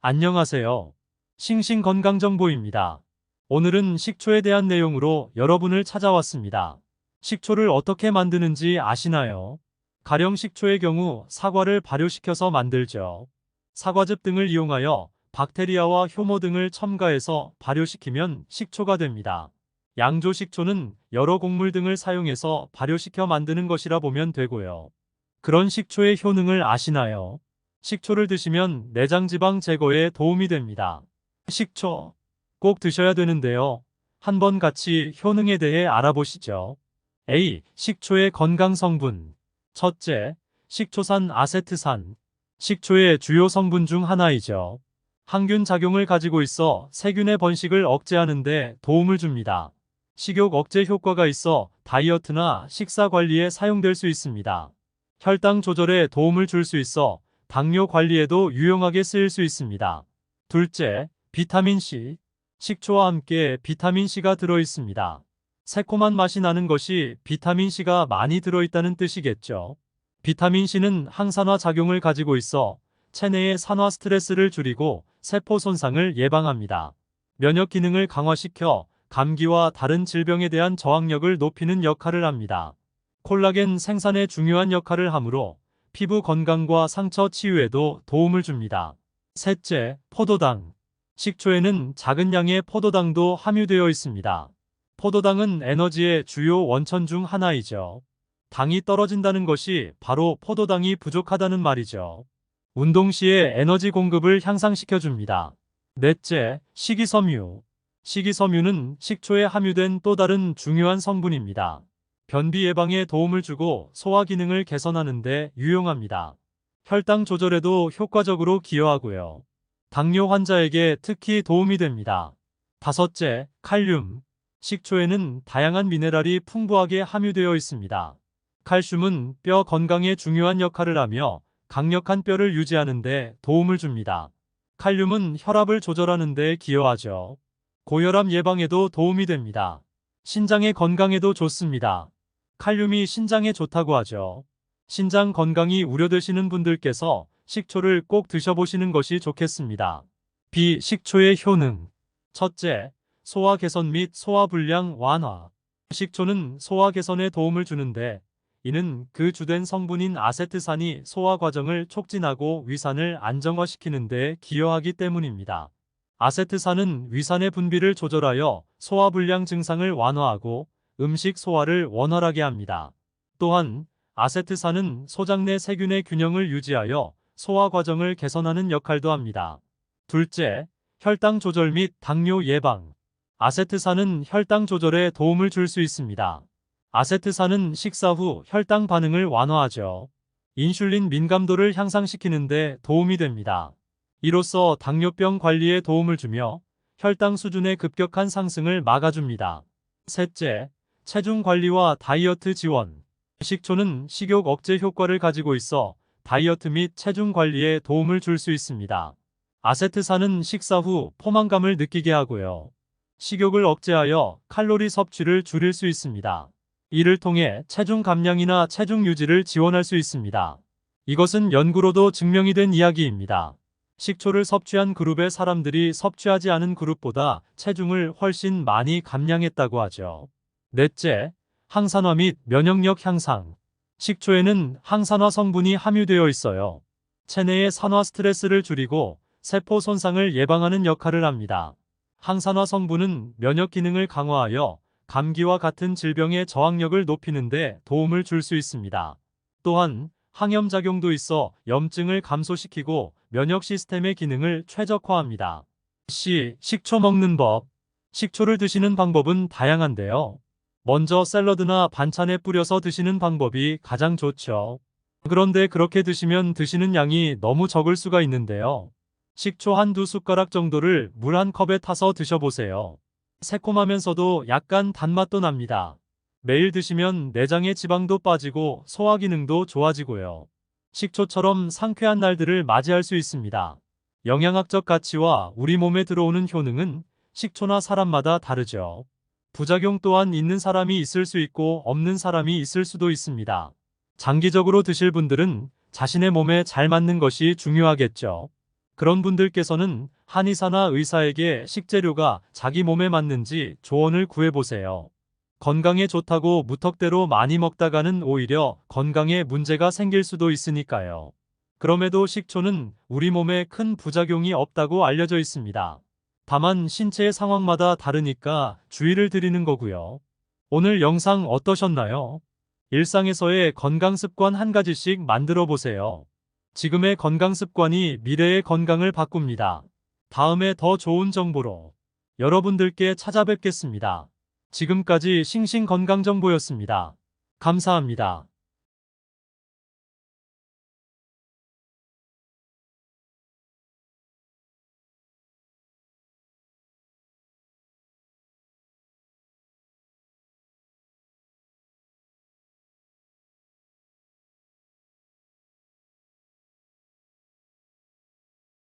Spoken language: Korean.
안녕하세요. 싱싱건강정보입니다. 오늘은 식초에 대한 내용으로 여러분을 찾아왔습니다. 식초를 어떻게 만드는지 아시나요? 가령 식초의 경우 사과를 발효시켜서 만들죠. 사과즙 등을 이용하여 박테리아와 효모 등을 첨가해서 발효시키면 식초가 됩니다. 양조식초는 여러 곡물 등을 사용해서 발효시켜 만드는 것이라 보면 되고요. 그런 식초의 효능을 아시나요? 식초를 드시면 내장지방 제거에 도움이 됩니다. 식초 꼭 드셔야 되는데요. 한번 같이 효능에 대해 알아보시죠. A. 식초의 건강 성분. 첫째, 식초산 아세트산. 식초의 주요 성분 중 하나이죠. 항균 작용을 가지고 있어 세균의 번식을 억제하는 데 도움을 줍니다. 식욕 억제 효과가 있어 다이어트나 식사 관리에 사용될 수 있습니다. 혈당 조절에 도움을 줄 수 있어 당뇨 관리에도 유용하게 쓰일 수 있습니다. 둘째, 비타민C. 식초와 함께 비타민C가 들어있습니다. 새콤한 맛이 나는 것이 비타민C가 많이 들어있다는 뜻이겠죠. 비타민C는 항산화 작용을 가지고 있어 체내의 산화 스트레스를 줄이고 세포 손상을 예방합니다. 면역 기능을 강화시켜 감기와 다른 질병에 대한 저항력을 높이는 역할을 합니다. 콜라겐 생산에 중요한 역할을 하므로 피부 건강과 상처 치유에도 도움을 줍니다. 셋째, 포도당. 식초에는 작은 양의 포도당도 함유되어 있습니다. 포도당은 에너지의 주요 원천 중 하나이죠. 당이 떨어진다는 것이 바로 포도당이 부족하다는 말이죠. 운동 시에 에너지 공급을 향상시켜 줍니다. 넷째, 식이섬유. 식이섬유는 식초에 함유된 또 다른 중요한 성분입니다. 변비 예방에 도움을 주고 소화 기능을 개선하는 데 유용합니다. 혈당 조절에도 효과적으로 기여하고요. 당뇨 환자에게 특히 도움이 됩니다. 다섯째, 칼륨. 식초에는 다양한 미네랄이 풍부하게 함유되어 있습니다. 칼슘은 뼈 건강에 중요한 역할을 하며 강력한 뼈를 유지하는 데 도움을 줍니다. 칼륨은 혈압을 조절하는 데 기여하죠. 고혈압 예방에도 도움이 됩니다. 신장의 건강에도 좋습니다. 칼륨이 신장에 좋다고 하죠. 신장 건강이 우려되시는 분들께서 식초를 꼭 드셔보시는 것이 좋겠습니다. B. 식초의 효능. 첫째, 소화 개선 및 소화 불량 완화. 식초는 소화 개선에 도움을 주는데 이는 그 주된 성분인 아세트산이 소화 과정을 촉진하고 위산을 안정화시키는 데 기여하기 때문입니다. 아세트산은 위산의 분비를 조절하여 소화불량 증상을 완화하고 음식 소화를 원활하게 합니다. 또한 아세트산은 소장 내 세균의 균형을 유지하여 소화 과정을 개선하는 역할도 합니다. 둘째, 혈당 조절 및 당뇨 예방. 아세트산은 혈당 조절에 도움을 줄 수 있습니다. 아세트산은 식사 후 혈당 반응을 완화하죠. 인슐린 민감도를 향상시키는 데 도움이 됩니다. 이로써 당뇨병 관리에 도움을 주며 혈당 수준의 급격한 상승을 막아줍니다. 셋째, 체중 관리와 다이어트 지원. 식초는 식욕 억제 효과를 가지고 있어 다이어트 및 체중 관리에 도움을 줄 수 있습니다. 아세트산은 식사 후 포만감을 느끼게 하고요. 식욕을 억제하여 칼로리 섭취를 줄일 수 있습니다. 이를 통해 체중 감량이나 체중 유지를 지원할 수 있습니다. 이것은 연구로도 증명이 된 이야기입니다. 식초를 섭취한 그룹의 사람들이 섭취하지 않은 그룹보다 체중을 훨씬 많이 감량했다고 하죠. 넷째, 항산화 및 면역력 향상. 식초에는 항산화 성분이 함유되어 있어요. 체내의 산화 스트레스를 줄이고 세포 손상을 예방하는 역할을 합니다. 항산화 성분은 면역 기능을 강화하여 감기와 같은 질병의 저항력을 높이는 데 도움을 줄 수 있습니다. 또한 항염작용도 있어 염증을 감소시키고 면역 시스템의 기능을 최적화합니다. C. 식초 먹는 법. 식초를 드시는 방법은 다양한데요. 먼저 샐러드나 반찬에 뿌려서 드시는 방법이 가장 좋죠. 그런데 그렇게 드시면 드시는 양이 너무 적을 수가 있는데요. 식초 한두 숟가락 정도를 물 한 컵에 타서 드셔보세요. 새콤하면서도 약간 단맛도 납니다. 매일 드시면 내장의 지방도 빠지고 소화 기능도 좋아지고요. 식초처럼 상쾌한 날들을 맞이할 수 있습니다. 영양학적 가치와 우리 몸에 들어오는 효능은 식초나 사람마다 다르죠. 부작용 또한 있는 사람이 있을 수 있고 없는 사람이 있을 수도 있습니다. 장기적으로 드실 분들은 자신의 몸에 잘 맞는 것이 중요하겠죠. 그런 분들께서는 한의사나 의사에게 식재료가 자기 몸에 맞는지 조언을 구해보세요. 건강에 좋다고 무턱대로 많이 먹다가는 오히려 건강에 문제가 생길 수도 있으니까요. 그럼에도 식초는 우리 몸에 큰 부작용이 없다고 알려져 있습니다. 다만 신체의 상황마다 다르니까 주의를 드리는 거고요. 오늘 영상 어떠셨나요? 일상에서의 건강 습관 한 가지씩 만들어 보세요. 지금의 건강 습관이 미래의 건강을 바꿉니다. 다음에 더 좋은 정보로 여러분들께 찾아뵙겠습니다. 지금까지 싱싱건강정보였습니다. 감사합니다.